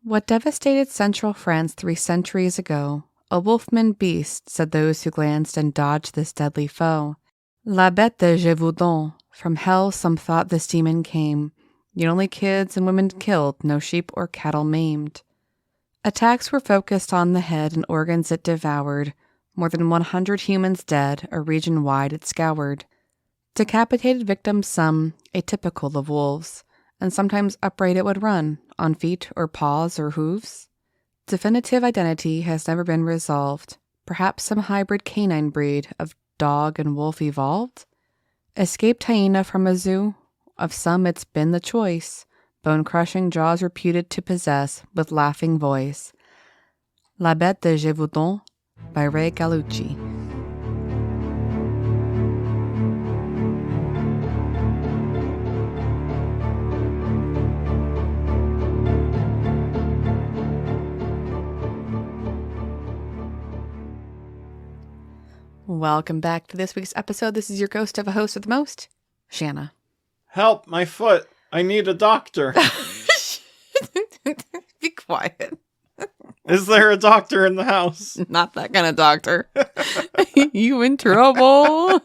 What devastated central France 3 centuries ago? A wolfman beast, said those who glanced and dodged this deadly foe. La bête de Gévaudan, from hell some thought this demon came, yet only kids and women killed, no sheep or cattle maimed. Attacks were focused on the head and organs it devoured, more than 100 humans dead, a region wide it scoured. Decapitated victims some, atypical of wolves, and sometimes upright it would run, on feet or paws or hooves. Definitive identity has never been resolved. Perhaps some hybrid canine breed of dog and wolf evolved? Escaped hyena from a zoo? Of some it's been the choice. Bone-crushing jaws reputed to possess with laughing voice. La Bête de Gévaudan by Ray Gallucci. Welcome back to this week's episode. This is your ghost of a host with the most, Shanna. Help, my foot. I need a doctor. Be quiet. Is there a doctor in the house? Not that kind of doctor. You in trouble?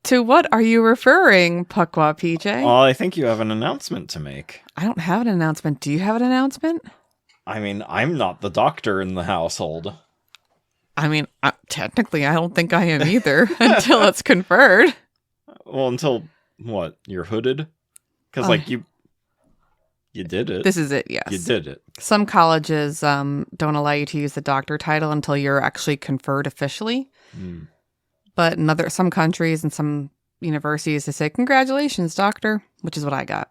To what are you referring, PukwuPJ? Well, I think you have an announcement to make. I don't have an announcement. Do you have an announcement? I mean, I'm not the doctor in the household. I mean, technically, I don't think I am either until it's conferred. Well, until, what, you're hooded? Because, you did it. This is it, yes. You did it. Some colleges don't allow you to use the doctor title until you're actually conferred officially. Mm. But in some countries and some universities, they say, congratulations, doctor, which is what I got.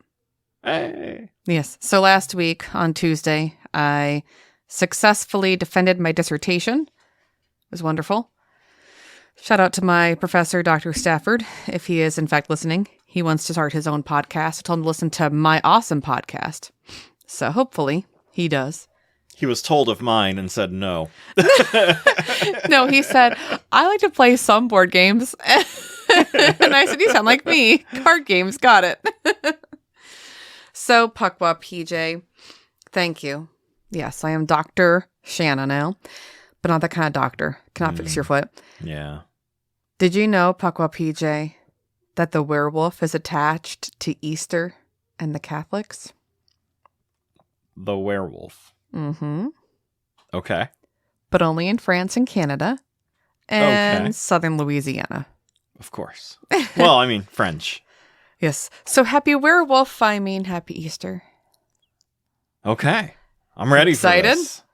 Hey. Yes. So last week on Tuesday, I successfully defended my dissertation. It was wonderful. Shout out to my professor, Dr. Stafford, if he is in fact listening. He wants to start his own podcast. I told him to listen to my awesome podcast. So hopefully he does. He was told of mine and said no. No, he said, I like to play some board games. And I said, you sound like me. Card games, got it. So, PukwuPJ, thank you. Yes, I am Dr. Shanna now, but not that kind of doctor. Cannot fix your foot. Yeah. Did you know, PukwuPJ, that the werewolf is attached to Easter and the Catholics? The werewolf. Mm-hmm. Okay. But only in France and Canada and southern Louisiana. Of course. Well, I mean, French. Yes. So happy werewolf, I mean happy Easter. Okay. I'm ready for this.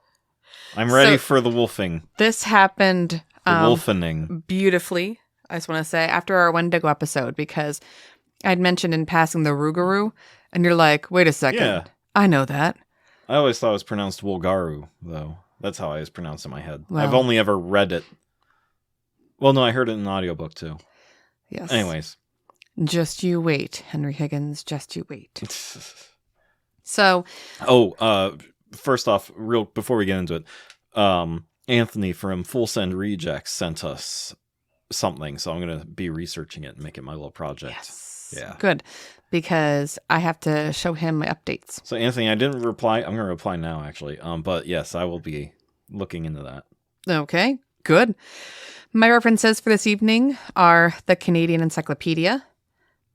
I'm ready for the wolfing. This happened the wolfening. Beautifully, I just want to say, after our Wendigo episode, because I'd mentioned in passing the Rougarou, and you're like, wait a second. Yeah. I know that. I always thought it was pronounced Rougarou, though. That's how I was pronounced in my head. Well, I've only ever read it. Well, no, I heard it in an audiobook, too. Yes. Anyways. Just you wait, Henry Higgins. Just you wait. So. First off, before we get into it, Anthony from Full Send Rejects sent us something, so I'm going to be researching it and make it my little project. Yes. Yeah. Good. Because I have to show him my updates. So, Anthony, I didn't reply. I'm going to reply now, actually. But yes, I will be looking into that. Okay. Good. My references for this evening are the Canadian Encyclopedia,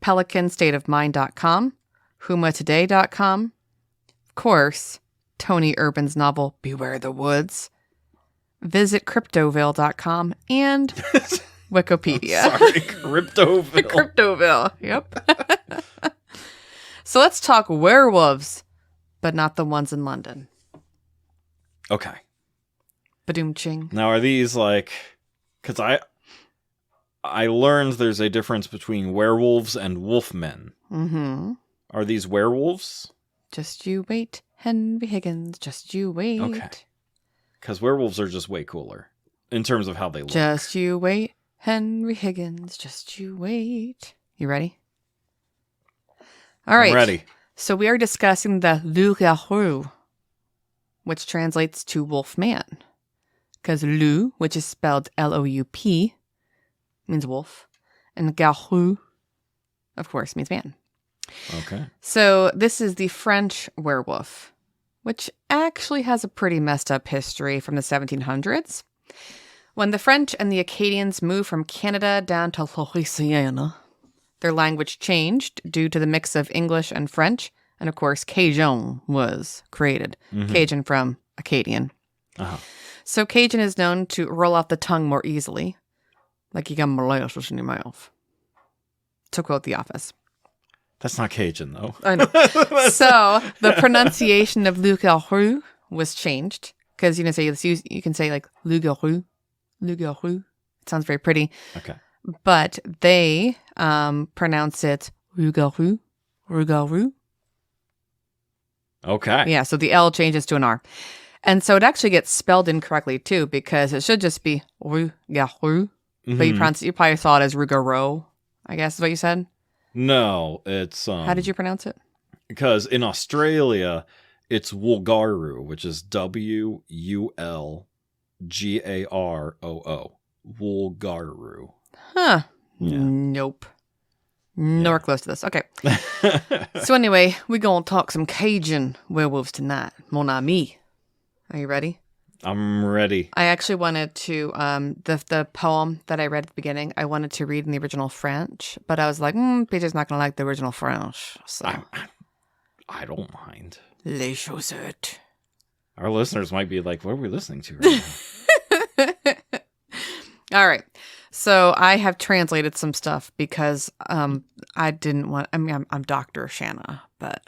PelicanStateOfMind.com, HumaToday.com, of course, Tony Urban's novel Beware the Woods, visit Cryptoville.com, and Wikipedia. Sorry, Cryptoville. Cryptoville, yep. So let's talk werewolves, but not the ones in London. Okay. Badoom-ching. Now, are these because I learned there's a difference between werewolves and wolfmen. Mm-hmm. Are these werewolves? Just you wait, Henry Higgins, just you wait. Okay. Because werewolves are just way cooler in terms of how they look. Just you wait, Henry Higgins, just you wait. You ready? All right. I'm ready. So we are discussing the Lougarou, which translates to wolf man. Because loup, which is spelled L-O-U-P, means wolf. And garou, of course, means man. Okay. So this is the French werewolf. which actually has a pretty messed up history from the 1700s. When the French and the Acadians moved from Canada down to Louisiana, their language changed due to the mix of English and French, and of course, Cajun was created. Cajun from Acadian. So Cajun is known to roll off the tongue more easily, like you got molasses in your mouth, to quote The Office. That's not Cajun, though. I know. So the pronunciation of Lougarou was changed because you can say like Lougarou. It sounds very pretty. Okay. But they pronounce it Rougarou. Okay. Yeah, so the L changes to an R. And so it actually gets spelled incorrectly too because it should just be Rougarou. But you probably saw it as Rougarou, I guess is what you said? No, it's... How did you pronounce it? Because in Australia, it's Rougarou, which is Wulgaroo. Rougarou. Huh. Yeah. Nope. Nowhere close to this. Okay. So anyway, we're going to talk some Cajun werewolves tonight. Mon ami. Are you ready? I'm ready. I actually wanted to, the poem that I read at the beginning, I wanted to read in the original French, but I was like, PJ's not going to like the original French. So. I don't mind. Les chaussettes. Our listeners might be like, what are we listening to right now? All right. So I have translated some stuff because I didn't want, I'm Dr. Shanna, but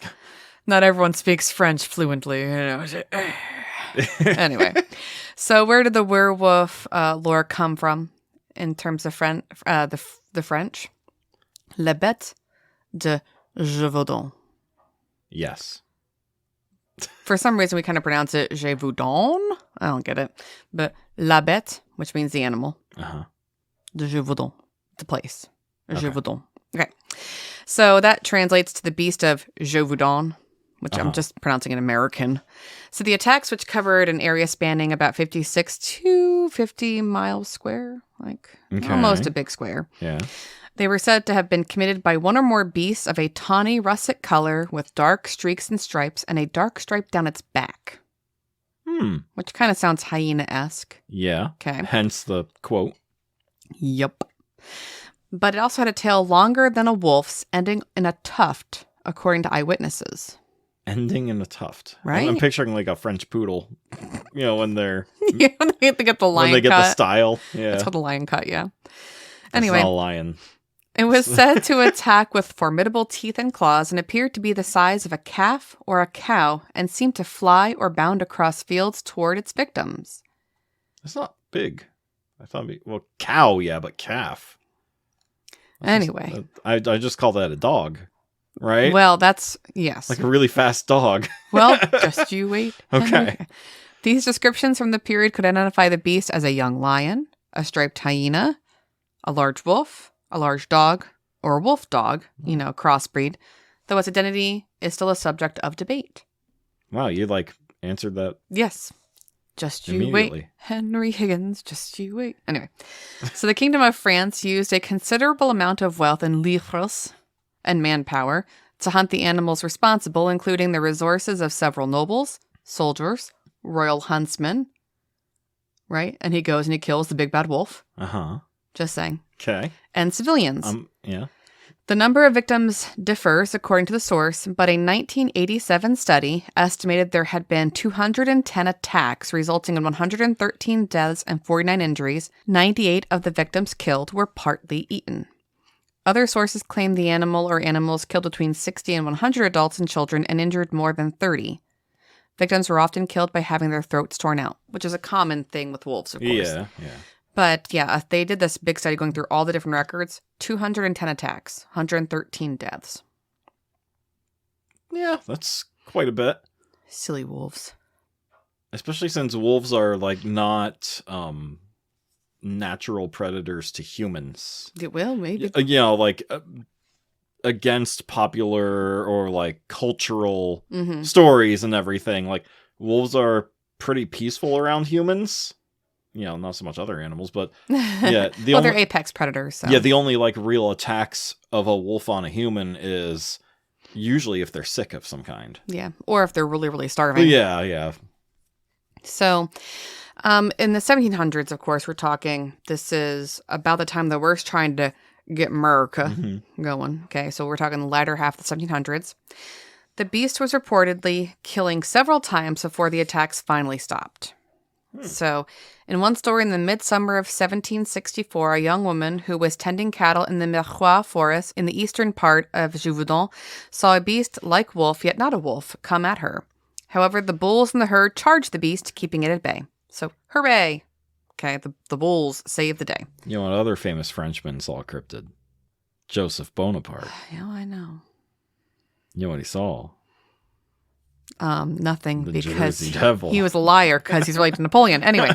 not everyone speaks French fluently. You know. Anyway, so where did the werewolf lore come from in terms of the French? La bête de Gévaudan. Yes. For some reason, we kind of pronounce it Gévaudan. I don't get it. But la bête, which means the animal. De Gévaudan, the place. Gévaudan. Okay. So that translates to the beast of Gévaudan, which I'm just pronouncing in American. So the attacks, which covered an area spanning about 56 to 50 miles square, almost a big square. Yeah. They were said to have been committed by one or more beasts of a tawny russet color with dark streaks and stripes and a dark stripe down its back. Which kind of sounds hyena-esque. Yeah. Okay. Hence the quote. Yep. But it also had a tail longer than a wolf's, ending in a tuft, according to eyewitnesses. Ending in a tuft. Right? I'm picturing like a French poodle, when they're... Yeah, when they get the lion cut. When they get the style. Yeah. It's called a lion cut, yeah. Anyway. Anyway. It's not a lion. It was said to attack with formidable teeth and claws and appeared to be the size of a calf or a cow and seemed to fly or bound across fields toward its victims. It's not big. I thought, cow, yeah, but calf. Anyway. I just call that a dog, right? Well, yes. Like a really fast dog. Well, just you wait. Okay. These descriptions from the period could identify the beast as a young lion, a striped hyena, a large wolf, a large dog, or a wolf dog, crossbreed, though its identity is still a subject of debate. Wow, you answered that. Yes. Just you wait. Henry Higgins, just you wait. Anyway, so the Kingdom of France used a considerable amount of wealth in livres and manpower to hunt the animals responsible, including the resources of several nobles, soldiers, royal huntsmen, right? And he goes and he kills the big bad wolf. Just saying. Okay. And civilians. Yeah. The number of victims differs according to the source, but a 1987 study estimated there had been 210 attacks, resulting in 113 deaths and 49 injuries. 98 of the victims killed were partly eaten. Other sources claim the animal or animals killed between 60 and 100 adults and children and injured more than 30. Victims were often killed by having their throats torn out, which is a common thing with wolves, of course. Yeah. But yeah, they did this big study going through all the different records. 210 attacks, 113 deaths. Yeah, that's quite a bit. Silly wolves. Especially since wolves are not natural predators to humans. Well, maybe. Against popular or cultural stories and everything. Wolves are pretty peaceful around humans. Not so much other animals, but yeah. They're apex predators. So. Yeah, the only real attacks of a wolf on a human is Usually if they're sick of some kind. Yeah. Or if they're really, really starving. Yeah. So, in the 1700s, of course, we're talking, this is about the time that we're trying to get America going. Okay, so we're talking the latter half of the 1700s. The beast was reportedly killing several times before the attacks finally stopped. So, in one story in the midsummer of 1764, a young woman who was tending cattle in the Mirepoix forest in the eastern part of Gévaudan saw a beast like wolf, yet not a wolf, come at her. However, the bulls in the herd charged the beast, keeping it at bay. So, hooray! Okay, the bulls saved the day. You know what other famous Frenchman saw a cryptid? Joseph Bonaparte. Yeah, I know. You know what he saw? Nothing, The because Jersey Devil. he was a liar because he's related to Napoleon. Anyway.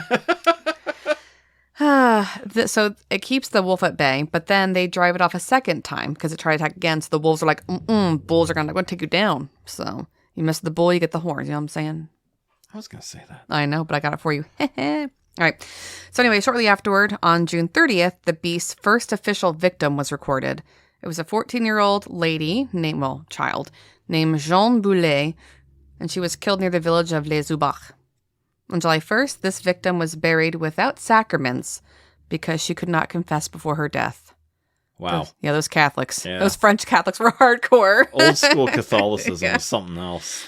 So it keeps the wolf at bay, but then they drive it off a second time because it tried to attack again. So the wolves are like, bulls are going to take you down. So you miss the bull, you get the horns. You know what I'm saying? I was going to say that. I know, but I got it for you. All right. So anyway, shortly afterward, on June 30th, the beast's first official victim was recorded. It was a 14-year-old lady child named Jeanne Boulet, and she was killed near the village of Les Ubach. On July 1st, this victim was buried without sacraments because she could not confess before her death. Wow. Those Catholics. Yeah. Those French Catholics were hardcore. Old school Catholicism is something else.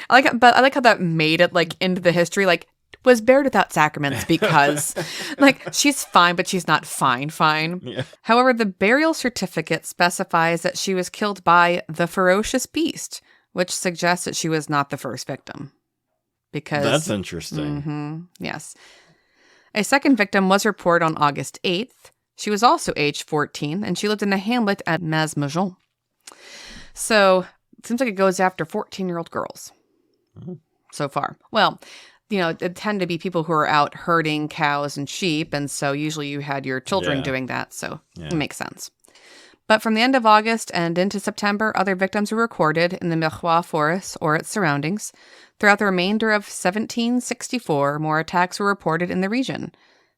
I like how that made it like into the history, like was buried without sacraments because like she's fine, but she's not fine. Yeah. However, the burial certificate specifies that she was killed by the ferocious beast, which suggests that she was not the first victim. Because that's interesting. Yes. A second victim was reported on August 8th. She was also aged 14, and she lived in a hamlet at Masmejon. So it seems like it goes after 14-year-old girls so far. Well, it tend to be people who are out herding cows and sheep, and so usually you had your children doing that, so it makes sense. But from the end of August and into September, other victims were recorded in the Mirepoix forest or its surroundings. Throughout the remainder of 1764, more attacks were reported in the region.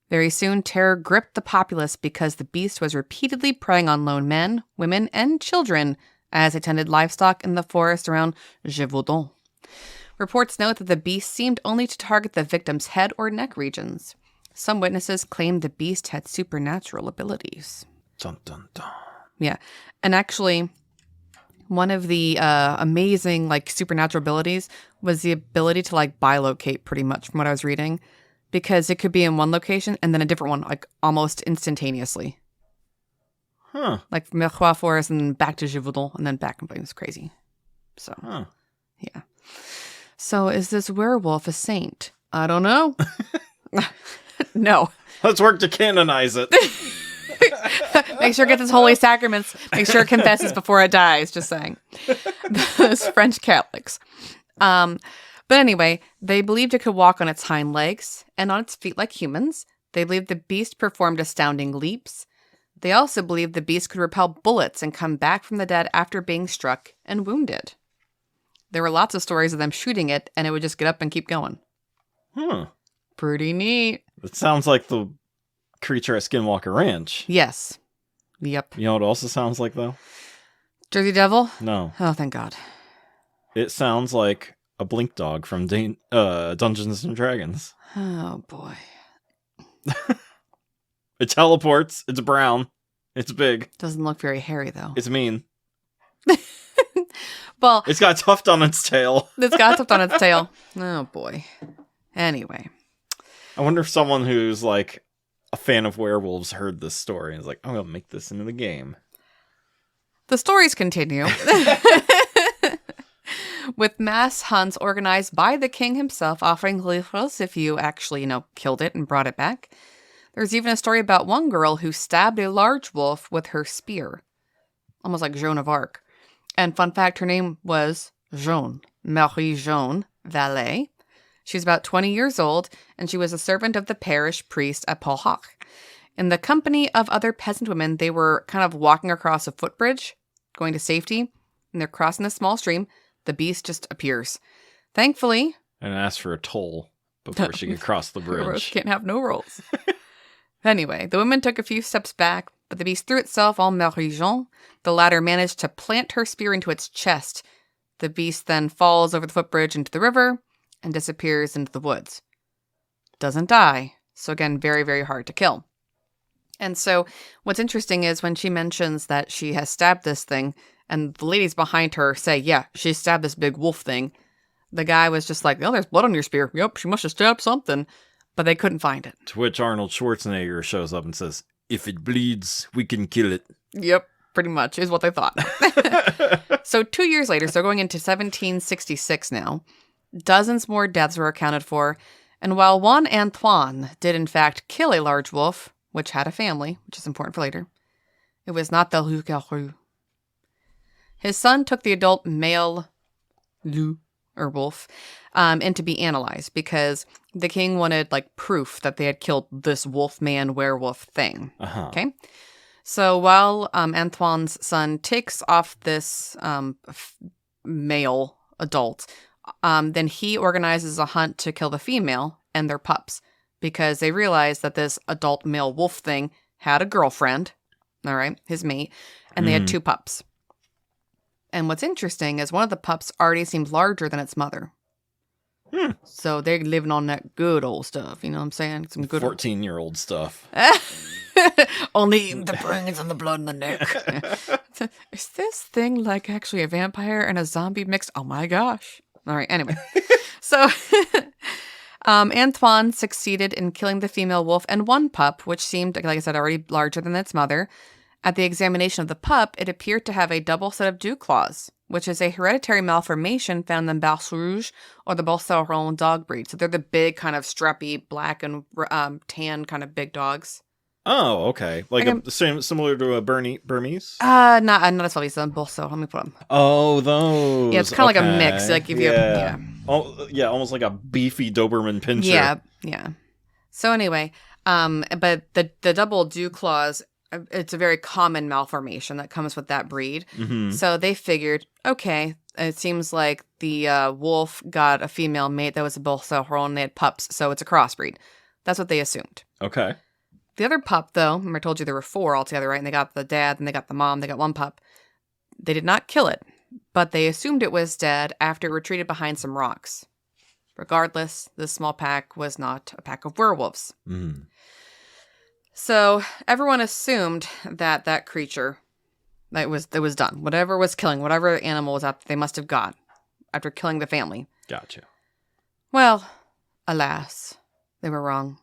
Very soon, terror gripped the populace because the beast was repeatedly preying on lone men, women, and children as they tended livestock in the forest around Gévaudan. Reports note that the beast seemed only to target the victim's head or neck regions. Some witnesses claimed the beast had supernatural abilities. Dun, dun, dun. Yeah. And actually, one of the amazing, supernatural abilities was the ability to, bilocate pretty much from what I was reading. Because it could be in one location and then a different one, almost instantaneously. Huh. Like from Mirepoix Forest and then back to Gévaudan and then back and forth. It was crazy. So, yeah. So is this werewolf a saint? I don't know. No. Let's work to canonize it. Make sure it gets its holy sacraments. Make sure it confesses before it dies. Just saying. Those French Catholics. But anyway, they believed it could walk on its hind legs and on its feet like humans. They believed the beast performed astounding leaps. They also believed the beast could repel bullets and come back from the dead after being struck and wounded. There were lots of stories of them shooting it, and it would just get up and keep going. Pretty neat. It sounds like the creature at Skinwalker Ranch. Yes. Yep. You know what it also sounds like, though? Jersey Devil? No. Oh, thank God. It sounds like a blink dog from Dungeons and Dragons. Oh, boy. It teleports. It's brown. It's big. Doesn't look very hairy, though. It's mean. Well, it's got tuft on its tail. It's got tuft on its tail. Oh, boy. Anyway. I wonder if someone who's a fan of werewolves heard this story and is like, I'm going to make this into the game. The stories continue. With mass hunts organized by the king himself, offering livres if you actually, killed it and brought it back. There's even a story about one girl who stabbed a large wolf with her spear. Almost like Joan of Arc. And fun fact, her name was Jeanne, Marie-Jeanne Vallée. She was about 20 years old, and she was a servant of the parish priest at Paulhach. In the company of other peasant women, they were kind of walking across a footbridge, going to safety, and they're crossing a small stream. The beast just appears. Thankfully... And asked for a toll before she could cross the bridge. Can't have no rolls. Anyway, the women took a few steps back, but the beast threw itself on Marie-Jean. The latter managed to plant her spear into its chest. The beast then falls over the footbridge into the river and disappears into the woods. Doesn't die. So again, very, very hard to kill. And so what's interesting is when she mentions that she has stabbed this thing, and the ladies behind her say, yeah, she stabbed this big wolf thing. The guy was just like, oh, there's blood on your spear. Yep, she must have stabbed something. But they couldn't find it. To which Arnold Schwarzenegger shows up and says, if it bleeds, we can kill it. Yep, pretty much is what they thought. So 2 years later, so going into 1766 now, dozens more deaths were accounted for. And while one Antoine did in fact kill a large wolf, which had a family, which is important for later, it was not the Rougarou. His son took the adult male loup, or wolf, in to be analyzed because the king wanted like proof that they had killed this wolf man werewolf thing. Okay, so while Antoine's son takes off this male adult, then he organizes a hunt to kill the female and their pups because they realized that this adult male wolf thing had a girlfriend, all right, his mate, and they had 2 pups. And what's interesting is one of the pups already seemed larger than its mother. So they're living on that good old stuff. You know what I'm saying? Some good 14-year-old stuff. Only the brains and the blood and the neck. Is this thing like actually a vampire and a zombie mixed? Oh my gosh. All right, anyway. So Antoine succeeded in killing the female wolf and one pup, which seemed, like I said, already larger than its mother. At the examination of the pup, it appeared to have a double set of dew claws, which is a hereditary malformation found in Barse Rouge or the Beauceron dog breed. So they're the big kind of strappy, black and tan kind of big dogs. Oh, okay. Similar to a Burmese? Not as well. He's a Beauceron. Let me put them. Oh, those. Yeah, it's kind of like a mix. Like if yeah. Oh, yeah, almost like a beefy Doberman pinscher. Yeah. So anyway, but the double dew claws, it's a very common malformation that comes with that breed. Mm-hmm. So they figured, okay, it seems like the wolf got a female mate that was a Beauceron and they had pups, so it's a crossbreed. That's what they assumed. Okay. The other pup, though, remember I told you there were 4 altogether, right? And they got the dad, and they got the mom, they got one pup. They did not kill it, but they assumed it was dead after it retreated behind some rocks. Regardless, this small pack was not a pack of werewolves. Mm. So everyone assumed that creature, that was done. Whatever was killing, whatever animal was out, they must have got after killing the family. Gotcha. Well, alas, they were wrong.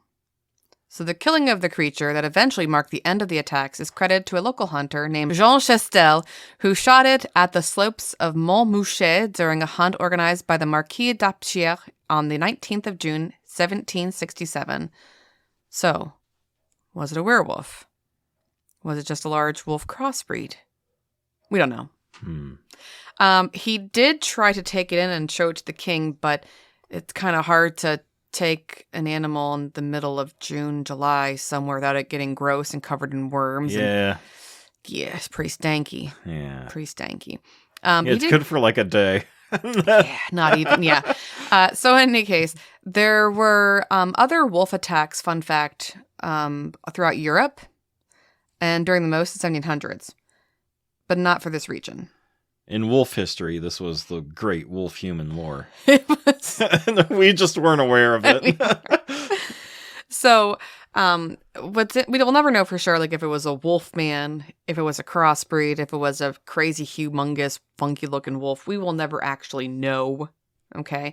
So the killing of the creature that eventually marked the end of the attacks is credited to a local hunter named Jean Chastel, who shot it at the slopes of Montmouchet during a hunt organized by the Marquis d'Apchier on the 19th of June, 1767. So, was it a werewolf? Was it just a large wolf crossbreed? We don't know. He did try to take it in and show it to the king, but it's kind of hard to take an animal in the middle of June, July, somewhere without it getting gross and covered in worms. Yeah. Yeah, it's pretty stanky. Yeah. Pretty stanky. It's good for like a day. Yeah, not even, yeah. So in any case, there were other wolf attacks, fun fact, throughout Europe and during the most of the 1700s, but not for this region. In wolf history, this was the great wolf-human war. It was. We just weren't aware of it. So, we will never know for sure, like if it was a wolf man, if it was a crossbreed, if it was a crazy, humongous, funky-looking wolf. We will never actually know. Okay,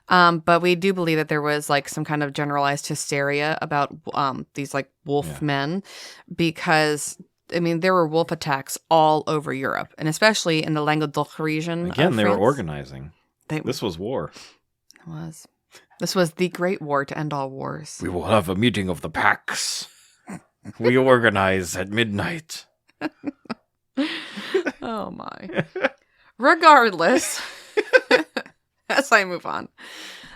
but we do believe that there was like some kind of generalized hysteria about these like wolf men because. I mean, there were wolf attacks all over Europe, and especially in the Languedoc region. Again, they were organizing. This was war. It was. This was the great war to end all wars. We will have a meeting of the packs. We organize at midnight. Oh, my. Regardless, as I move on,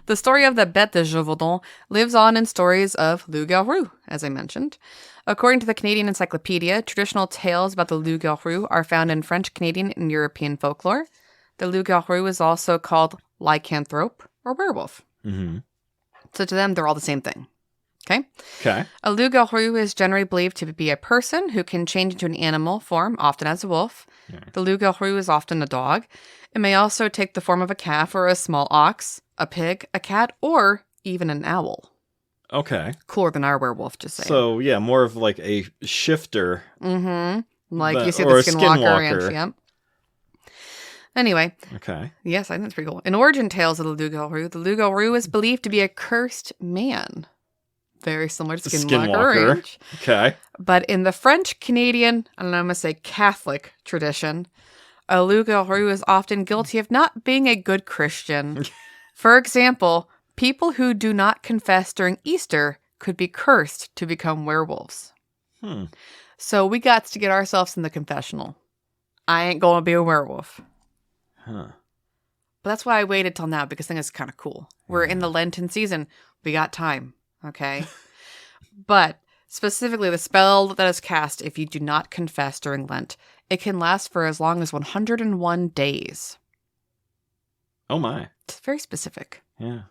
the story of the Bête de Gévaudan lives on in stories of Loup-garou, as I mentioned. According to the Canadian Encyclopedia, traditional tales about the loup-garou are found in French, Canadian, and European folklore. The loup-garou is also called lycanthrope or werewolf. Mm-hmm. So to them, they're all the same thing. Okay? Okay. A loup-garou is generally believed to be a person who can change into an animal form, often as a wolf. Yeah. The loup-garou is often a dog. It may also take the form of a calf or a small ox, a pig, a cat, or even an owl. Okay. Cooler than our werewolf, just saying. So, yeah, more of like a shifter. Mm-hmm. Like you see or the a skinwalker. skinwalker. Yep. Anyway. Okay. Yes, I think that's pretty cool. In origin tales of the loup-garou is believed to be a cursed man. Very similar to Skinwalker. Range. Okay. But in the French, Canadian, and I'm going to say Catholic tradition, a loup-garou is often guilty of not being a good Christian. For example, people who do not confess during Easter could be cursed to become werewolves. So we got to get ourselves in the confessional. I ain't going to be a werewolf. Huh. But that's why I waited till now, because I think it's kind of cool. We're in the Lenten season. We got time. Okay. But specifically, the spell that is cast if you do not confess during Lent, it can last for as long as 101 days. Oh my. It's very specific. Yeah.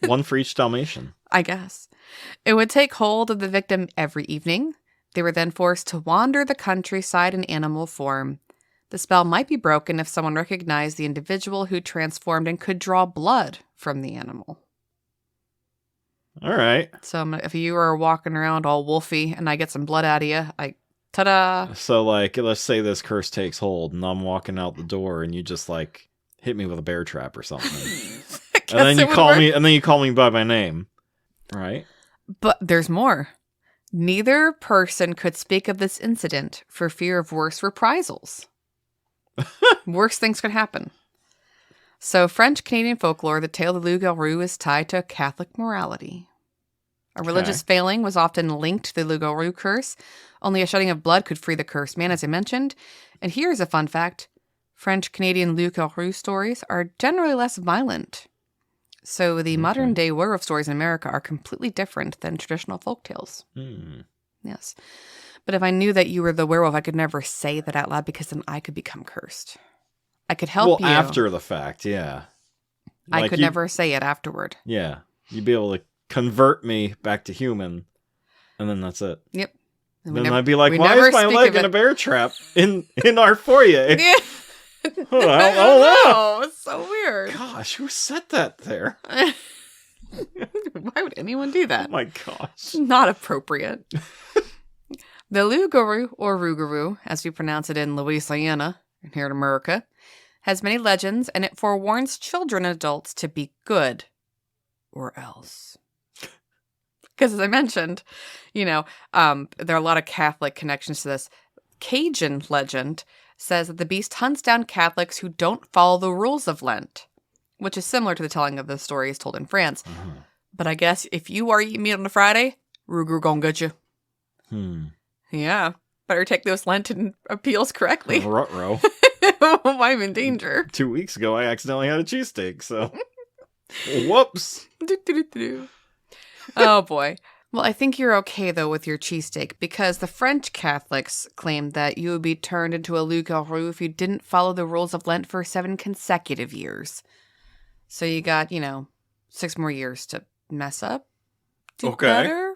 One for each Dalmatian. I guess. It would take hold of the victim every evening. They were then forced to wander the countryside in animal form. The spell might be broken if someone recognized the individual who transformed and could draw blood from the animal. All right. So if you are walking around all wolfy and I get some blood out of you, ta-da! So, like, let's say this curse takes hold and I'm walking out the door and you just, like, hit me with a bear trap or something. and then you call me by my name. Right? But there's more. Neither person could speak of this incident for fear of worse reprisals. Worse things could happen. So, French-Canadian folklore, the tale of the loup-garou is tied to Catholic morality. A religious failing was often linked to the loup-garou curse. Only a shedding of blood could free the cursed man, as I mentioned. And here's a fun fact. French-Canadian loup-garou stories are generally less violent. So, the modern-day werewolf stories in America are completely different than traditional folktales. Yes. But if I knew that you were the werewolf, I could never say that out loud because then I could become cursed. I could help you. Well, after the fact, yeah. I could never say it afterward. Yeah. You'd be able to convert me back to human, and then that's it. Yep. Then I'd be like, why is my leg in a bear trap in our foyer? Yeah. I don't know. It's so weird. Gosh, who said that there? Why would anyone do that? Oh my gosh. Not appropriate. The loup-garou, or rougarou, as we pronounce it in Louisiana, here in America, has many legends, and it forewarns children and adults to be good, or else. Because as I mentioned, there are a lot of Catholic connections to this. Cajun legend says that the beast hunts down Catholics who don't follow the rules of Lent, which is similar to the telling of the stories told in France. But I guess if you are eating meat on a Friday, Rougarou gonna get you. Yeah. Better take those Lenten appeals correctly. Ruh-roh. I'm in danger. 2 weeks ago, I accidentally had a cheesesteak, so... Whoops. Oh, boy. Well, I think you're okay, though, with your cheesesteak, because the French Catholics claimed that you would be turned into a loup-garou if you didn't follow the rules of Lent for 7 consecutive years. So you got, 6 more years to mess up. Do better.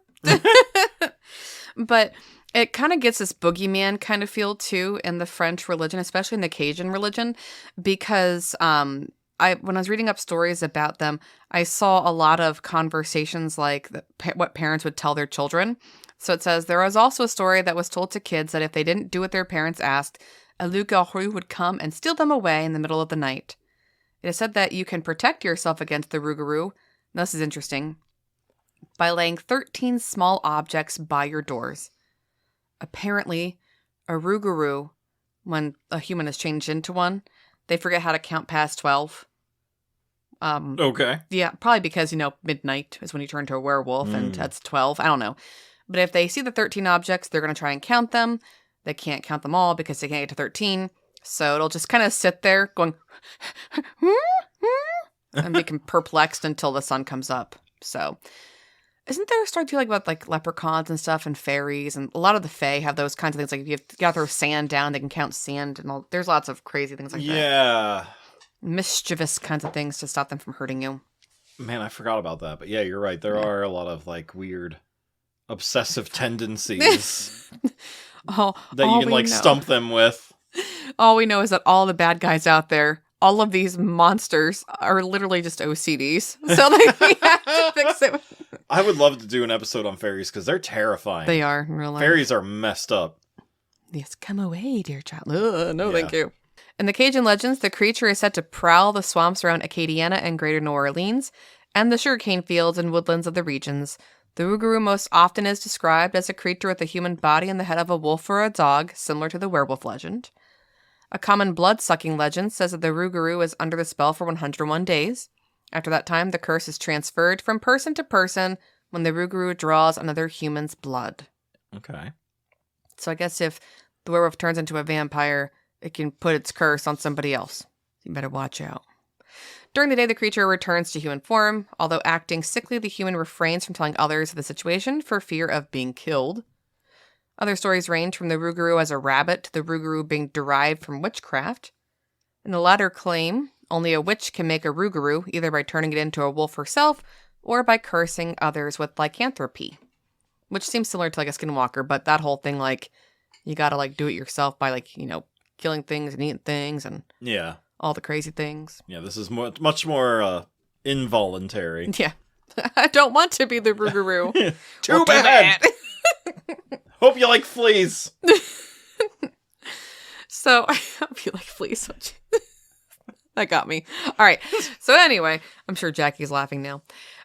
But it kind of gets this boogeyman kind of feel, too, in the French religion, especially in the Cajun religion, because when I was reading up stories about them, I saw a lot of conversations like what parents would tell their children. So it says, there was also a story that was told to kids that if they didn't do what their parents asked, a loup-garou would come and steal them away in the middle of the night. It is said that you can protect yourself against the rougarou, this is interesting, by laying 13 small objects by your doors. Apparently, a rougarou, when a human is changed into one, they forget how to count past 12. Okay. Yeah, probably because, midnight is when you turn to a werewolf, and that's 12. I don't know. But if they see the 13 objects, they're going to try and count them. They can't count them all because they can't get to 13. So it'll just kind of sit there going, and become perplexed until the sun comes up. So, isn't there a story too, about leprechauns and stuff and fairies, and a lot of the fae have those kinds of things. Like if you gotta throw sand down, they can count sand, and there's lots of crazy things like that. Yeah. Mischievous kinds of things to stop them from hurting you. Man, I forgot about that. But yeah, you're right. There are a lot of like weird obsessive tendencies that you can like stump them with. All we know is that all the bad guys out there, all of these monsters are literally just OCDs. So like we have to fix it. I would love to do an episode on fairies because they're terrifying. They are in real life. Fairies are messed up. Yes, come away, dear child. No, thank you. In the Cajun legends, the creature is said to prowl the swamps around Acadiana and Greater New Orleans, and the sugarcane fields and woodlands of the regions. The Rougarou most often is described as a creature with a human body and the head of a wolf or a dog, similar to the werewolf legend. A common blood-sucking legend says that the Rougarou is under the spell for 101 days. After that time, the curse is transferred from person to person when the Rougarou draws another human's blood. Okay. So I guess if the werewolf turns into a vampire, it can put its curse on somebody else. You better watch out. During the day, the creature returns to human form. Although acting sickly, the human refrains from telling others of the situation for fear of being killed. Other stories range from the Rougarou as a rabbit to the Rougarou being derived from witchcraft. In the latter claim, only a witch can make a Rougarou, either by turning it into a wolf herself or by cursing others with lycanthropy. Which seems similar to like a skinwalker, but that whole thing, like, you gotta like do it yourself by like, killing things and eating things and all the crazy things. Yeah, this is much more involuntary. Yeah. I don't want to be the Rougarou. Too bad! Hope you like fleas. So, I hope you like fleas. That got me. All right. So anyway, I'm sure Jackie's laughing now.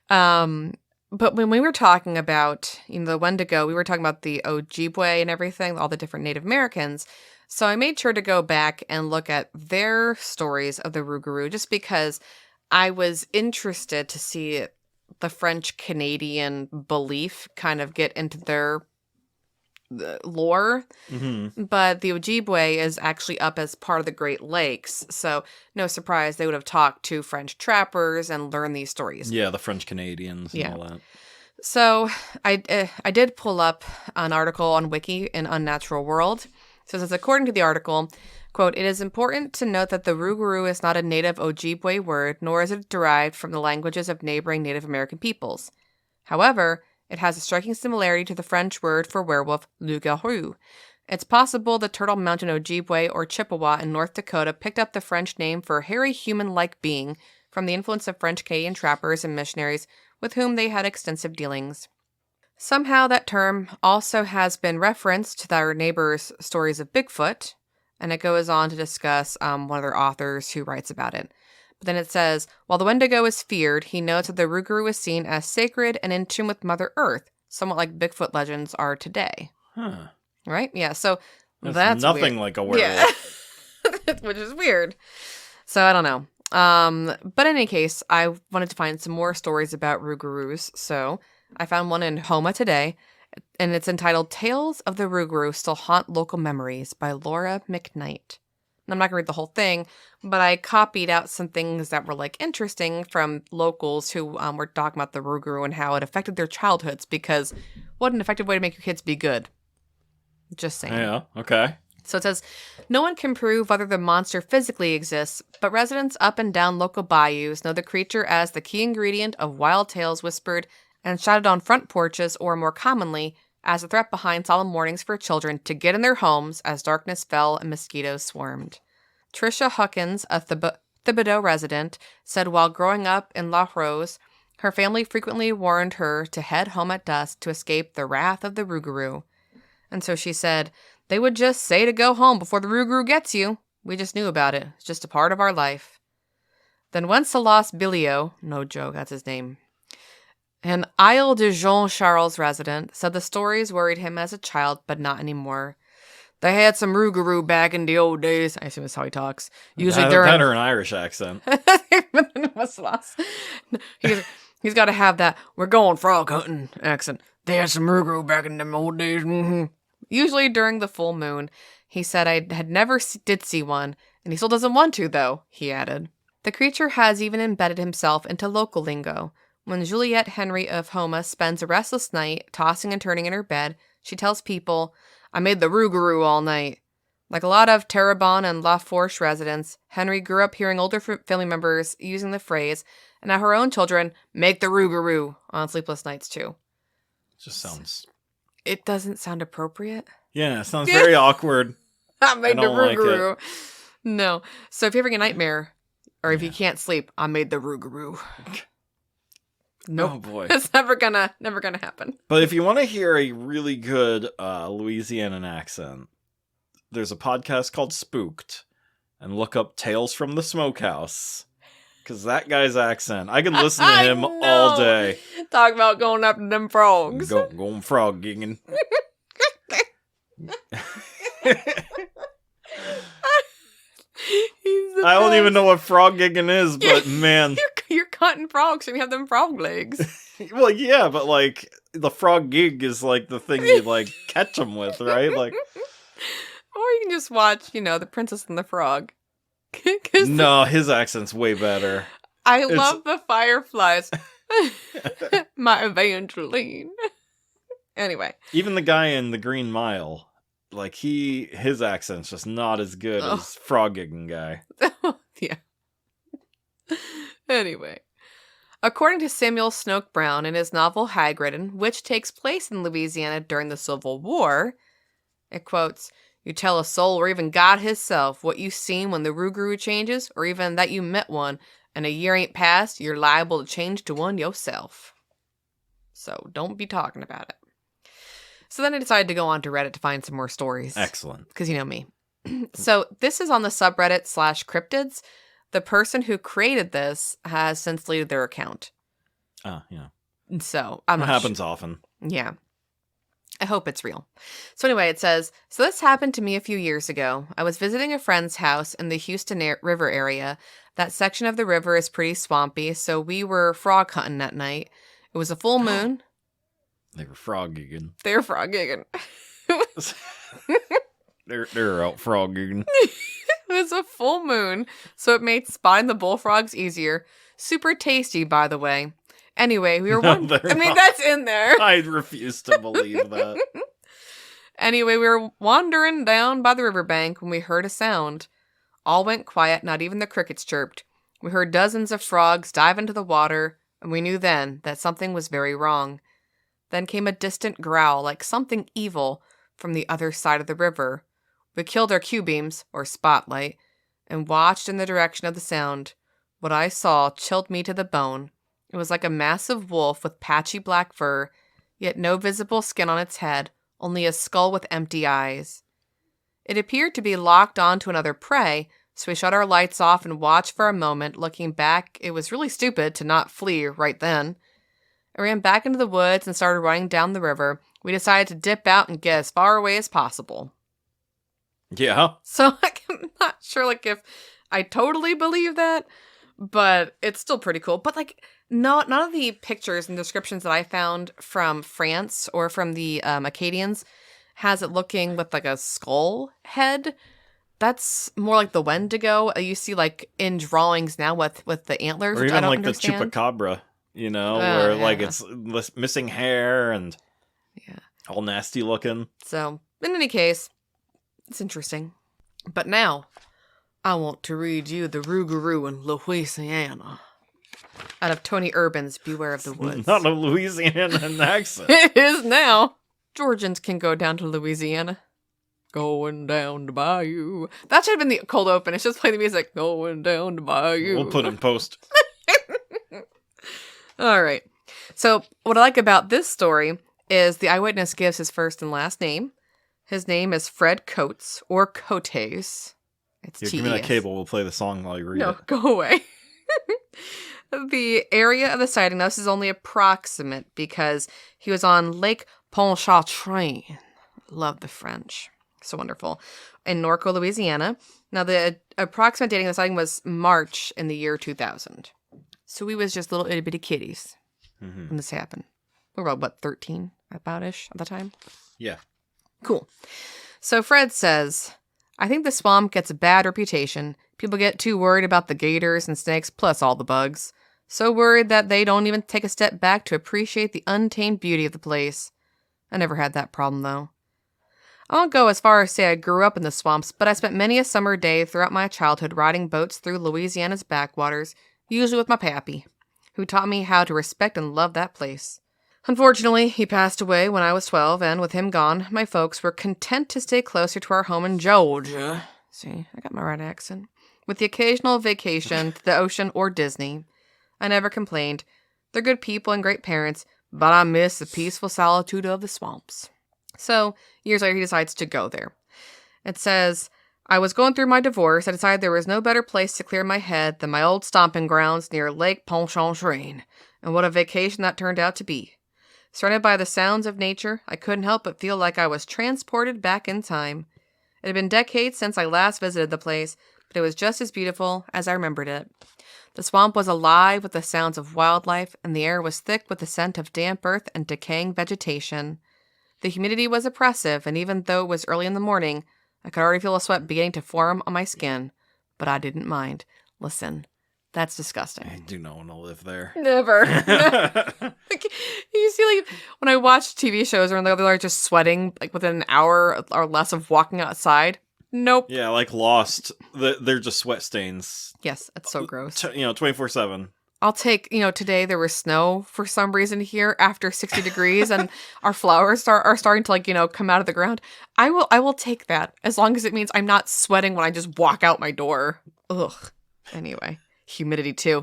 But when we were talking about, the Wendigo, we were talking about the Ojibwe and everything, all the different Native Americans. So I made sure to go back and look at their stories of the Rougarou just because I was interested to see the French-Canadian belief kind of get into their lore. Mm-hmm. But the Ojibwe is actually up as part of the Great Lakes. So no surprise, they would have talked to French trappers and learned these stories. Yeah, the French-Canadians and all that. So I did pull up an article on Wiki in Unnatural World. So it says, according to the article, quote, "It is important to note that the Rougarou is not a native Ojibwe word, nor is it derived from the languages of neighboring Native American peoples. However, it has a striking similarity to the French word for werewolf, loup-garou. It's possible the Turtle Mountain Ojibwe or Chippewa in North Dakota picked up the French name for a hairy human-like being from the influence of French-Canadian trappers and missionaries with whom they had extensive dealings. Somehow that term also has been referenced to their neighbors' stories of Bigfoot," and it goes on to discuss one of their authors who writes about it. But then it says, while the Wendigo is feared, he notes that the Rougarou is seen as sacred and in tune with Mother Earth, somewhat like Bigfoot legends are today. Huh. Right? Yeah, so that's nothing weird. like a werewolf. Yeah. Which is weird. So I don't know. But in any case, I wanted to find some more stories about Rougarous, so I found one in Homa today, and it's entitled Tales of the Rougarou Still Haunt Local Memories by Laura McKnight. And I'm not going to read the whole thing, but I copied out some things that were like interesting from locals who were talking about the Rougarou and how it affected their childhoods, because what an effective way to make your kids be good. Just saying. Yeah, okay. So it says, no one can prove whether the monster physically exists, but residents up and down local bayous know the creature as the key ingredient of wild tales whispered and shouted on front porches, or more commonly, as a threat behind solemn warnings for children to get in their homes as darkness fell and mosquitoes swarmed. Tricia Huckins, a Thibodaux resident, said while growing up in La Rose, her family frequently warned her to head home at dusk to escape the wrath of the Rougarou. And so she said, they would just say to go home before the Rougarou gets you. We just knew about it. It's just a part of our life. Then Wencelas Bilio, no joke, that's his name, an Isle de Jean Charles resident, said the stories worried him as a child, but not anymore. They had some Rougarou back in the old days. I assume that's how he talks. Usually during better an Irish accent. He's got to have that "we're going frog hunting" accent. They had some Rougarou back in them old days. Mm-hmm. Usually during the full moon. He said I had never did see one, and he still doesn't want to, though, he added. The creature has even embedded himself into local lingo. When Juliette Henry of Homa spends a restless night tossing and turning in her bed, she tells people, "I made the Rougarou all night." Like a lot of Terrebonne and La Fourche residents, Henry grew up hearing older family members using the phrase And now her own children make the rougarou on sleepless nights too. Just sounds... It doesn't sound appropriate. Yeah, it sounds very awkward. I made the don't like rougarou. it. No. So if you're having a nightmare, or if you can't sleep, I made the rougarou. Nope. Oh boy. It's never gonna happen. But if you want to hear a really good Louisianan accent, there's a podcast called Spooked, and look up Tales from the Smokehouse. Because that guy's accent, I can listen to him all day. Talk about going after them frogs. Going frog gigging. I don't even know what frog gigging is, but man. You're cutting frogs and you have them frog legs. Well, yeah, but like the frog gig is like the thing you like catch them with, right? Like, or you can just watch, The Princess and the Frog. No, his accent's way better. I love the fireflies. My Evangeline. Anyway. Even the guy in The Green Mile, like his accent's just not as good as frog gigging guy. Yeah. Anyway. According to Samuel Snoke Brown in his novel Hagridden, which takes place in Louisiana during the Civil War, it quotes, "You tell a soul or even God himself what you seen when the rougarou changes, or even that you met one, and a year ain't passed, you're liable to change to one yourself. So don't be talking about it." So then I decided to go on to Reddit to find some more stories. Excellent. Because you know me. So this is on the subreddit /cryptids. The person who created this has since deleted their account. Oh, yeah. So It happens often. Yeah. I hope it's real. So anyway, it says, "So this happened to me a few years ago. I was visiting a friend's house in the Houston River area. That section of the river is pretty swampy, so we were frog hunting that night. It was a full moon." They were frog gigging. They were frog gigging. They're out frog gigging. It was a full moon, so it made spotting the bullfrogs easier. Super tasty, by the way. Anyway, we were that's in there. I refuse to believe that. Anyway, we were wandering down by the riverbank when we heard a sound. All went quiet, not even the crickets chirped. We heard dozens of frogs dive into the water, and we knew then that something was very wrong. Then came a distant growl, like something evil, from the other side of the river. We killed our Q-beams, or spotlight, and watched in the direction of the sound. What I saw chilled me to the bone. It was like a massive wolf with patchy black fur, yet no visible skin on its head, only a skull with empty eyes. It appeared to be locked on to another prey, so we shut our lights off and watched for a moment. Looking back, it was really stupid to not flee right then. I ran back into the woods and started running down the river. We decided to dip out and get as far away as possible. Yeah. So I'm not sure if I totally believe that, but it's still pretty cool. But none of the pictures and descriptions that I found from France or from the Acadians has it looking with a skull head. That's more like the Wendigo you see in drawings now with the antlers, or which even I don't the understand. Chupacabra, where it's missing hair and all nasty looking. So in any case, it's interesting. But now, I want to read you the Rougarou in Louisiana. Out of Tony Urban's Beware of the Woods. Not a Louisiana accent. It is now. Georgians can go down to Louisiana. Going down the bayou. That should have been the cold open. It's just play the music. Going down the bayou. We'll put in post. All right. So what I like about this story is the eyewitness gives his first and last name. His name is Fred Coates, or Coates. It's T-E-S. Give me that cable. We'll play the song while you read it. No, go away. The area of the sighting, this is only approximate because he was on Lake Pontchartrain. Love the French. So wonderful. In Norco, Louisiana. Now, the approximate dating of the sighting was March in the year 2000. So we was just little itty bitty kitties when this happened. We were about, 13 about-ish at the time? Yeah. Cool. So Fred says, "I think the swamp gets a bad reputation. People get too worried about the gators and snakes plus all the bugs. So worried that they don't even take a step back to appreciate the untamed beauty of the place. I never had that problem, though. I won't go as far as say I grew up in the swamps, but I spent many a summer day throughout my childhood riding boats through Louisiana's backwaters, usually with my pappy. who taught me how to respect and love that place. Unfortunately, he passed away when I was 12, and with him gone, my folks were content to stay closer to our home in Georgia. See, I got my right accent. With the occasional vacation to the ocean or Disney. I never complained. They're good people and great parents, but I miss the peaceful solitude of the swamps. So, years later, he decides to go there. It says, I was going through my divorce. I decided there was no better place to clear my head than my old stomping grounds near Lake Pontchartrain. And what a vacation that turned out to be. Surrounded by the sounds of nature, I couldn't help but feel like I was transported back in time. It had been decades since I last visited the place, but it was just as beautiful as I remembered it. The swamp was alive with the sounds of wildlife, and the air was thick with the scent of damp earth and decaying vegetation. The humidity was oppressive, and even though it was early in the morning, I could already feel a sweat beginning to form on my skin. But I didn't mind. Listen, that's disgusting. I do not want to live there. Never. You see, like, when I watch TV shows where they're just sweating, like, within an hour or less of walking outside. Nope. Yeah, like Lost. They're just sweat stains. Yes, it's so gross. 24/7. I'll take, today there was snow for some reason here after 60 degrees and our flowers are starting to, like, come out of the ground. I will take that as long as it means I'm not sweating when I just walk out my door. Ugh. Anyway. Humidity too.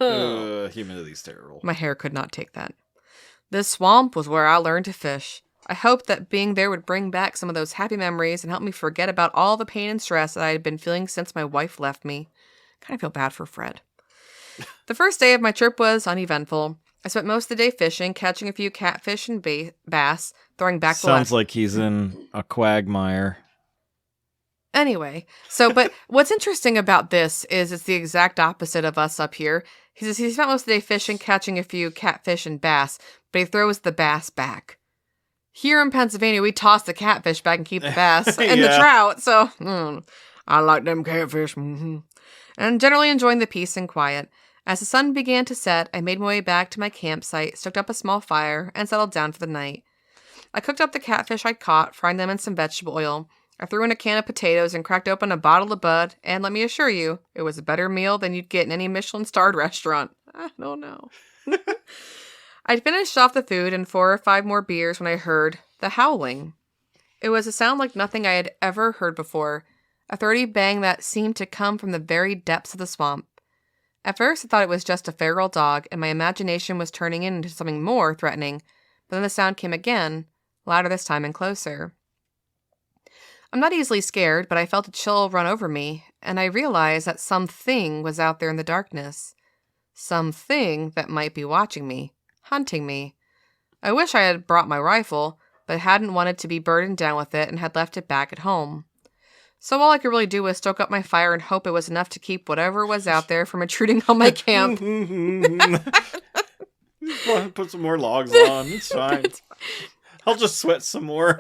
Humidity's terrible. My hair could not take that. This swamp was where I learned to fish. I hoped that being there would bring back some of those happy memories and help me forget about all the pain and stress that I had been feeling since my wife left me. Kind of feel bad for Fred. The first day of my trip was uneventful. I spent most of the day fishing, catching a few catfish and bass, throwing back the Sounds like he's in a quagmire. Anyway, but what's interesting about this is it's the exact opposite of us up here. He says he spent most of the day fishing, catching a few catfish and bass, but he throws the bass back. Here in Pennsylvania, we toss the catfish back and keep the bass and the trout, so I like them catfish. Mm-hmm. And generally enjoying the peace and quiet. As the sun began to set, I made my way back to my campsite, stoked up a small fire, and settled down for the night. I cooked up the catfish I'd caught, frying them in some vegetable oil. I threw in a can of potatoes and cracked open a bottle of Bud, and let me assure you, it was a better meal than you'd get in any Michelin-starred restaurant. I don't know. I'd finished off the food and 4 or 5 more beers when I heard the howling. It was a sound like nothing I had ever heard before, a throaty bang that seemed to come from the very depths of the swamp. At first, I thought it was just a feral dog, and my imagination was turning into something more threatening, but then the sound came again, louder this time and closer. I'm not easily scared, but I felt a chill run over me, and I realized that something was out there in the darkness. Something that might be watching me, hunting me. I wish I had brought my rifle, but hadn't wanted to be burdened down with it and had left it back at home. So all I could really do was stoke up my fire and hope it was enough to keep whatever was out there from intruding on my camp. Put some more logs on, it's fine. I'll just sweat some more.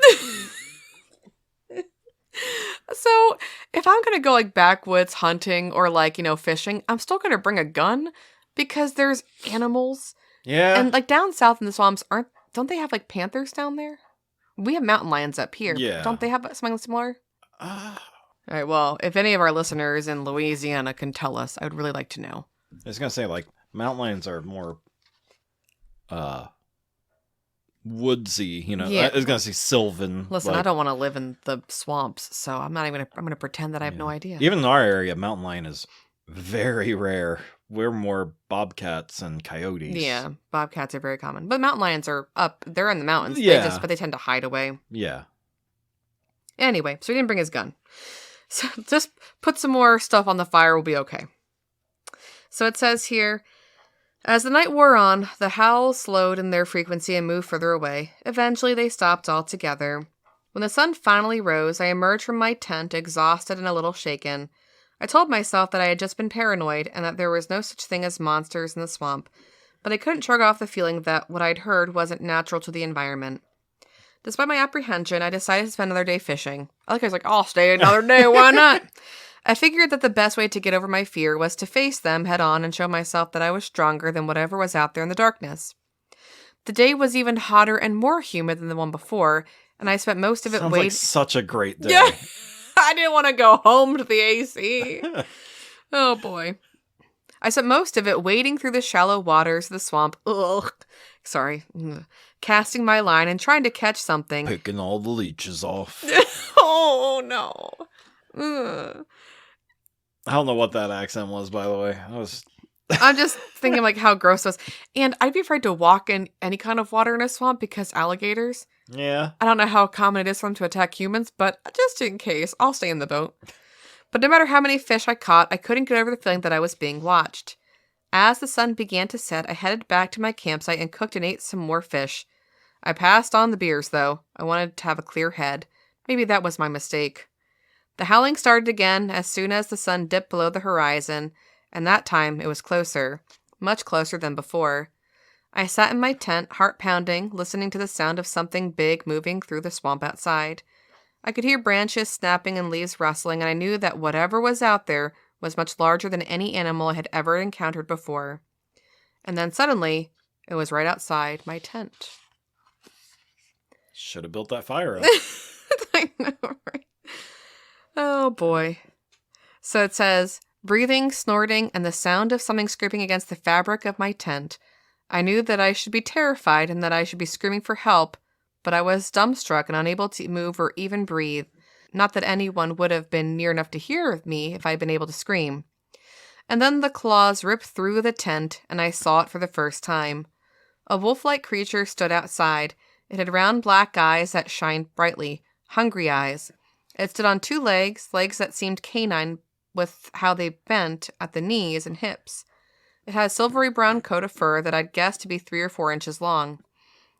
So, if I'm going to go, like, backwoods hunting or, like, fishing, I'm still going to bring a gun because there's animals. Yeah. And, like, down south in the swamps, don't they have, like, panthers down there? We have mountain lions up here. Yeah. Don't they have something similar? All right, well, if any of our listeners in Louisiana can tell us, I would really like to know. I was going to say, like, mountain lions are more woodsy, Yeah. I was going to say sylvan. Listen, like, I don't want to live in the swamps, so I'm going to pretend that I have no idea. Even in our area, mountain lion is very rare. We're more bobcats and coyotes. Yeah, bobcats are very common. But mountain lions are up. They're in the mountains. Yeah. But they tend to hide away. Yeah. Anyway, so he didn't bring his gun. So just put some more stuff on the fire, we'll be okay. So it says here, as the night wore on, the howls slowed in their frequency and moved further away. Eventually, they stopped altogether. When the sun finally rose, I emerged from my tent, exhausted and a little shaken. I told myself that I had just been paranoid and that there was no such thing as monsters in the swamp, but I couldn't shrug off the feeling that what I'd heard wasn't natural to the environment. Despite my apprehension, I decided to spend another day fishing. I was like, I'll stay another day, why not? I figured that the best way to get over my fear was to face them head on and show myself that I was stronger than whatever was out there in the darkness. The day was even hotter and more humid than the one before, and I spent most of it waiting. Sounds like such a great day. Yeah, I didn't want to go home to the AC. Oh boy. I spent most of it wading through the shallow waters of the swamp. Ugh. Sorry. Casting my line and trying to catch something. Picking all the leeches off. Oh, no. Ugh. I don't know what that accent was, by the way. I'm just thinking like how gross it was. And I'd be afraid to walk in any kind of water in a swamp because alligators. Yeah. I don't know how common it is for them to attack humans, but just in case, I'll stay in the boat. But no matter how many fish I caught, I couldn't get over the feeling that I was being watched. As the sun began to set, I headed back to my campsite and cooked and ate some more fish. I passed on the beers, though. I wanted to have a clear head. Maybe that was my mistake. The howling started again as soon as the sun dipped below the horizon, and that time it was closer, much closer than before. I sat in my tent, heart pounding, listening to the sound of something big moving through the swamp outside. I could hear branches snapping and leaves rustling, and I knew that whatever was out there was much larger than any animal I had ever encountered before. And then suddenly, it was right outside my tent. Should have built that fire up. I know, right? Oh, boy. So it says, breathing, snorting, and the sound of something scraping against the fabric of my tent. I knew that I should be terrified and that I should be screaming for help, but I was dumbstruck and unable to move or even breathe. Not that anyone would have been near enough to hear me if I had been able to scream. And then the claws ripped through the tent, and I saw it for the first time. A wolf-like creature stood outside. It had round black eyes that shined brightly, hungry eyes. It stood on 2 legs, legs that seemed canine with how they bent at the knees and hips. It had a silvery brown coat of fur that I'd guessed to be 3 or 4 inches long.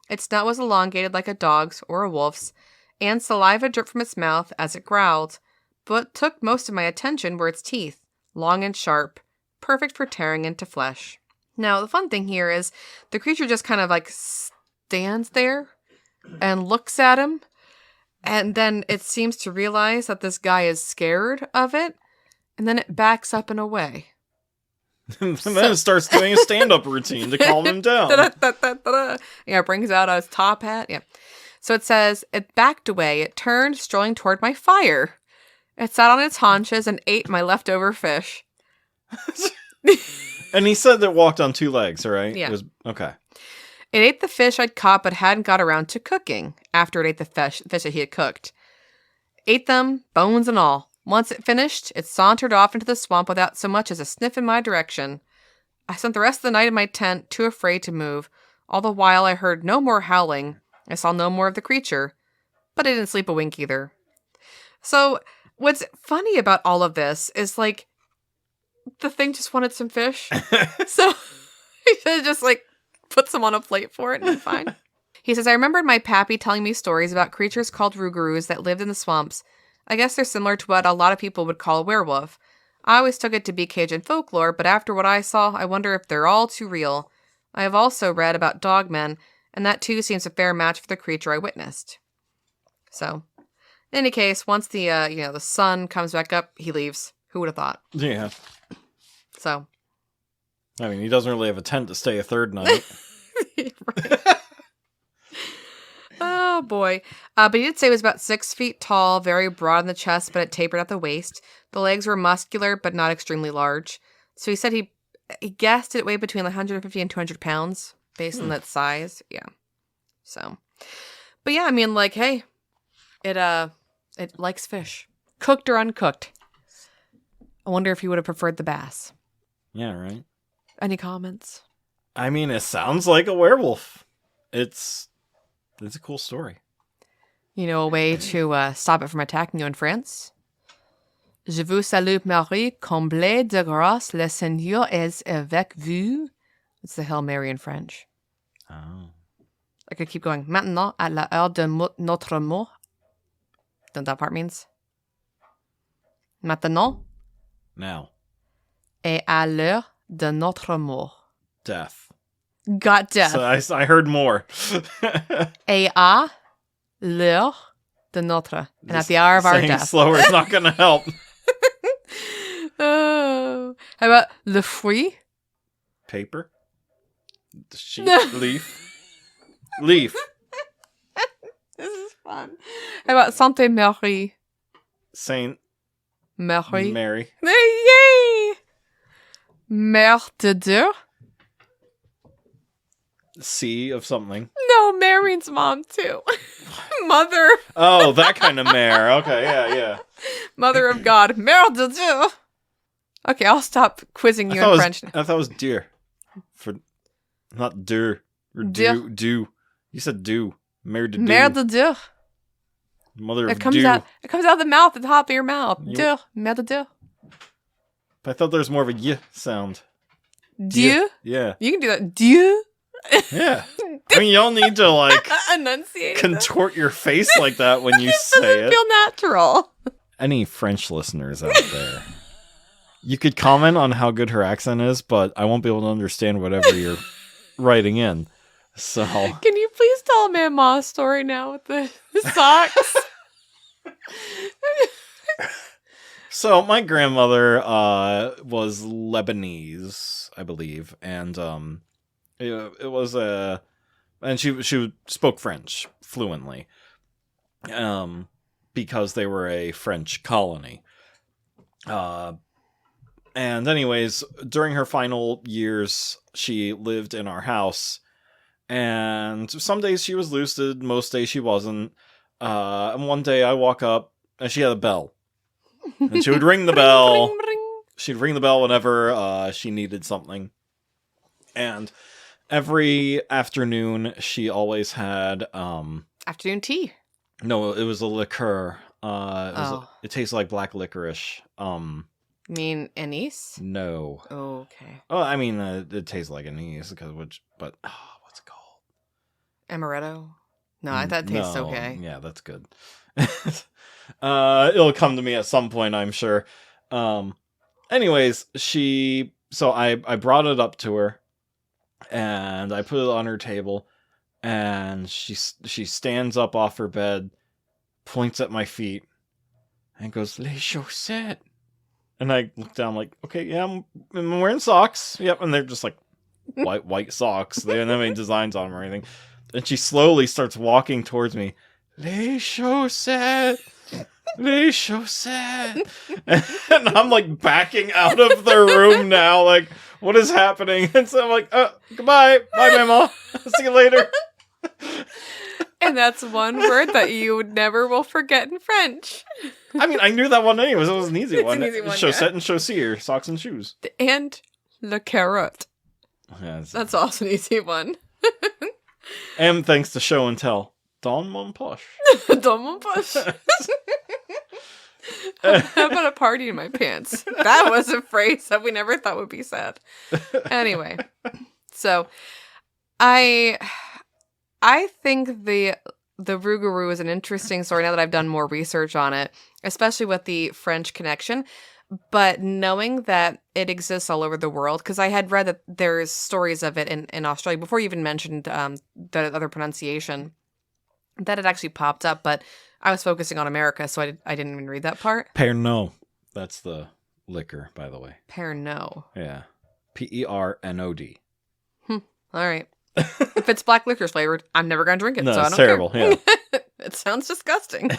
Its snout was elongated like a dog's or a wolf's, and saliva dripped from its mouth as it growled. But what took most of my attention were its teeth, long and sharp, perfect for tearing into flesh. Now, the fun thing here is the creature just kind of like stands there and looks at him, and then it seems to realize that this guy is scared of it, and then it backs up and away. And then it starts doing a stand-up routine to calm him down. Yeah, it brings out his top hat. Yeah. So it says, it backed away. It turned, strolling toward my fire. It sat on its haunches and ate my leftover fish. And he said that it walked on 2 legs, right? Yeah. Okay. It ate the fish I'd caught but hadn't got around to cooking after it ate the fish that he had cooked. Ate them, bones and all. Once it finished, it sauntered off into the swamp without so much as a sniff in my direction. I spent the rest of the night in my tent, too afraid to move. All the while I heard no more howling. I saw no more of the creature. But I didn't sleep a wink either. So, what's funny about all of this is, like, the thing just wanted some fish. So, he should have just, like, put some on a plate for it and fine. He says, I remembered my pappy telling me stories about creatures called rougarous that lived in the swamps. I guess they're similar to what a lot of people would call a werewolf. I always took it to be Cajun folklore, but after what I saw, I wonder if they're all too real. I have also read about dogmen, and that too seems a fair match for the creature I witnessed. So, in any case, once the the sun comes back up, he leaves. Who would have thought? Yeah. So. I mean, he doesn't really have a tent to stay a 3rd night. Right. Oh, boy. But he did say it was about 6 feet tall, very broad in the chest, but it tapered at the waist. The legs were muscular, but not extremely large. So he said he guessed it weighed between 150 and 200 pounds, based on that size. Yeah. So. But yeah, I mean, like, hey, it likes fish. Cooked or uncooked. I wonder if he would have preferred the bass. Yeah, right. Any comments? I mean, it sounds like a werewolf. It's a cool story. You know, a way to stop it from attacking you in France? Je vous salue, Marie, comblée de grâce, le Seigneur est avec vous. It's the Hail Mary in French. Oh. I could keep going. Maintenant, à la heure de notre mort. Don't know what that part means. Maintenant. Now. Et à l'heure de notre mort. Death. Got death. So I heard more. Et à l'heure de notre. And at the hour of our death. Slower is not going to help. Oh. How about le fruit? Paper? The sheep? Leaf? Leaf. This is fun. How about Sainte Marie? Saint Marie. Mary. Yay! Mère de Dieu? C of something. No, mère means mom, too. Mother. Oh, that kind of mare. Okay, yeah. Mother of God. Mère de Dieu. Okay, I'll stop quizzing you in French. I thought it was dear. For not dur. Or Dieu. do. You said do. Mère de Mère Dieu. de Dieu. Mother It of comes Dieu. out of the mouth, at the top of your mouth. You- Dieu. Mère de Dieu. But I thought there was more of a y sound. Dieu? Yeah. You can do that. Dieu? Yeah. I mean, you don't need to, like, Enunciate. contort your face like that when you It say doesn't it. feel natural. Any French listeners out there, you could comment on how good her accent is, but I won't be able to understand whatever you're writing in. So, Can you please tell Mama's story now with the socks? so my grandmother was Lebanese, I believe, and it was and she spoke French fluently, because they were a French colony. And anyways, during her final years, she lived in our house, and some days she was lucid, most days she wasn't. And one day I walk up, and she had a bell, and she would ring the bell. Ring, ring. She'd ring the bell whenever she needed something. And every afternoon, she always had Afternoon tea. no, it was a liqueur. Oh. It tastes like black licorice. You mean anise? No. Oh, okay. Oh, I mean, it tastes like anise but what's it called? Amaretto? No, I thought it tastes No, okay. Yeah, that's good. It'll come to me at some point, I'm sure. Anyways, I brought it up to her, and I put it on her table, and she stands up off her bed, points at my feet, and goes, "Les chaussettes." And I look down like, okay, yeah, I'm wearing socks. Yep, and they're just like white socks. They don't have any designs on them or anything. And she slowly starts walking towards me. Les chaussettes. Les chaussettes. And I'm like backing out of the room now. Like, what is happening? And so I'm like, goodbye. Bye, Mama. See you later. And that's one word that you never will forget in French. I mean, I knew that one anyways. It was an easy one. An easy one, Chaussette and chaussure, socks and shoes. And le carotte. Yeah, That's also an easy one. and thanks to show and tell. Dans mon poche. Dans mon poche. How about a party in my pants? That was a phrase that we never thought would be said. Anyway, so I think the Rougarou is an interesting story now that I've done more research on it, especially with the French connection. But knowing that it exists all over the world, because I had read that there's stories of it in Australia before you even mentioned the other pronunciation, that it actually popped up. But I was focusing on America, so I didn't even read that part. Pernod. That's the liquor, by the way. Pernod. Yeah. Pernod. All right. If it's black licorice flavored, I'm never going to drink it. No, so I it's don't terrible. Care. Yeah. It sounds disgusting.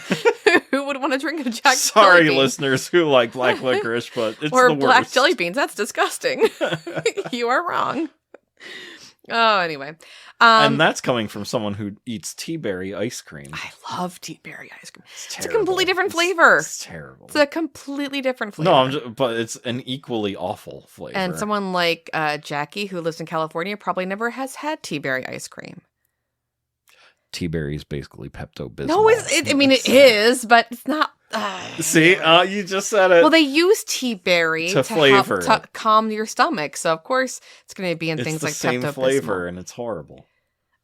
Who would want to drink a Jack Sorry, jelly bean? listeners who like black licorice, but it's or the worst. black jelly beans. That's disgusting. You are wrong. Oh, anyway. And that's coming from someone who eats tea berry ice cream. I love tea berry ice cream. It's a terrible. completely different flavor. It's terrible. It's a completely different flavor. No, but it's an equally awful flavor. And someone like Jackie, who lives in California, probably never has had tea berry ice cream. Tea berry is basically Pepto-Bismol. No, it is, but it's not. See, you just said it. Well, they use tea berry to flavor help to calm your stomach, so of course it's going to be in things like It's the same Pepto-Bismol. flavor, and it's horrible.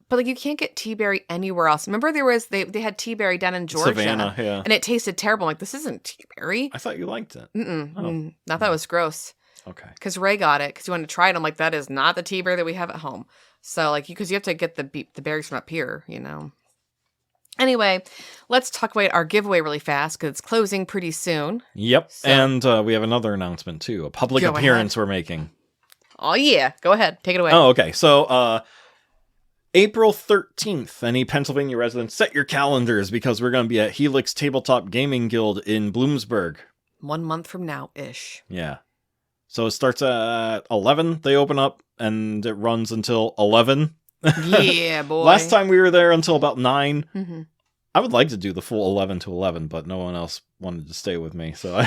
But like you can't get tea berry anywhere else. Remember, they had tea berry down in Georgia, Savannah, yeah. and it tasted terrible. I'm like, this isn't tea berry. I thought you liked it. I thought it was gross. Okay. Because Ray got it because he wanted to try it. I'm like, that is not the tea berry that we have at home. So like, because you have to get the berries from up here, you know. Anyway, let's talk about our giveaway really fast because it's closing pretty soon. Yep, So- and we have another announcement too. A public Go appearance we're making. Oh yeah, go ahead, take it away. Oh, okay. So, April 13th, any Pennsylvania residents, set your calendars because we're going to be at Helix Tabletop Gaming Guild in Bloomsburg. 1 month from now ish. Yeah. So it starts at 11. They open up, and it runs until 11. Yeah, boy. Last time we were there until about 9. Mm-hmm. I would like to do the full 11 to 11, but no one else wanted to stay with me, so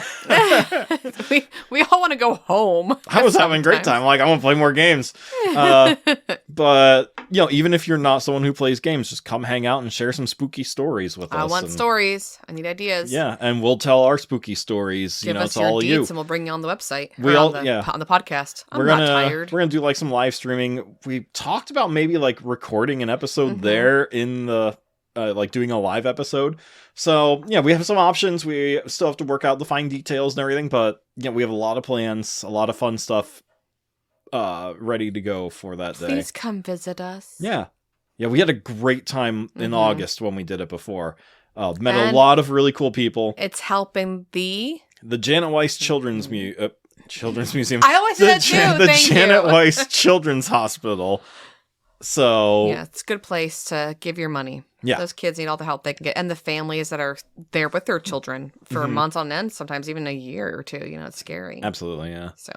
we all want to go home. I was having a great time. Like, I want to play more games. But, even if you're not someone who plays games, just come hang out and share some spooky stories with us. I want stories. I need ideas. Yeah, and we'll tell our spooky stories. Give us to your all deets you. and we'll bring you on the website. On the podcast. I'm We're not tired. We're gonna do like some live streaming. We talked about maybe like recording an episode there in the like doing a live episode. So yeah, we have some options. We still have to work out the fine details and everything, but we have a lot of plans, a lot of fun stuff ready to go for that day. Please come visit us. Yeah, we had a great time in August when we did it before. Met a lot of really cool people. It's helping the Janet Weiss Children's Museum. I always say that too. The Janet Weiss Children's Hospital. So yeah, it's a good place to give your money. Yeah. Those kids need all the help they can get. And the families that are there with their children for months on end, sometimes even a year or two. It's scary. Absolutely, yeah. So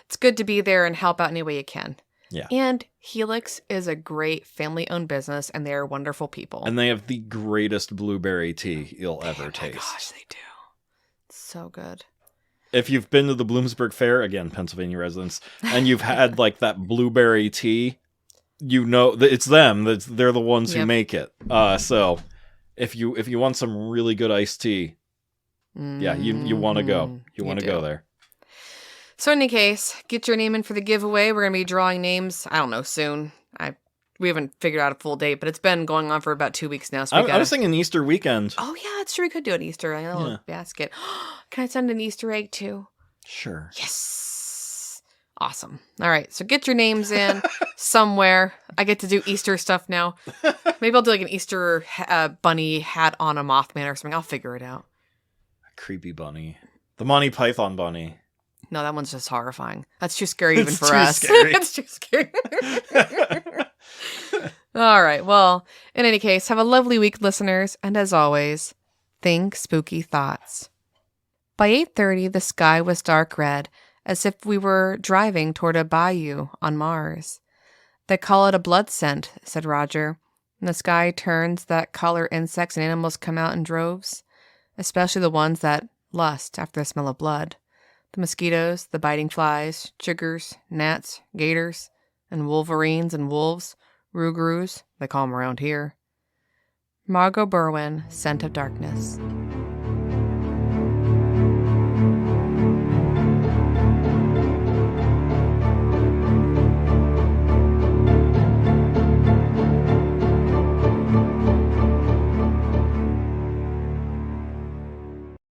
it's good to be there and help out any way you can. Yeah. And Helix is a great family-owned business, and they are wonderful people. And they have the greatest blueberry tea you'll ever taste. Oh my gosh, they do. It's so good. If you've been to the Bloomsburg Fair, again, Pennsylvania residents, and you've had like that blueberry tea, it's them. They're the ones who make it. So if you want some really good iced tea, yeah, you want to go. You want to go there. So in any case, get your name in for the giveaway. We're going to be drawing names, I don't know, soon. We haven't figured out a full date, but it's been going on for about 2 weeks now. So I was thinking Easter weekend. Oh, yeah, that's true. We could do an Easter egg. A little basket. Can I send an Easter egg too? Sure. Yes. Awesome. All right. So get your names in somewhere. I get to do Easter stuff now. Maybe I'll do like an Easter bunny hat on a Mothman or something. I'll figure it out. A creepy bunny. The Monty Python bunny. No, that one's just horrifying. That's too scary even for us. It's too scary. All right. Well, in any case, have a lovely week, listeners. And as always, think spooky thoughts. By 8:30, the sky was dark red, as if we were driving toward a bayou on Mars. They call it a blood scent, said Roger. And the sky turns that color insects and animals come out in droves, especially the ones that lust after the smell of blood. The mosquitoes, the biting flies, chiggers, gnats, gators, and wolverines and wolves, rougarous, they call them around here. Margot Berwin, Scent of Darkness.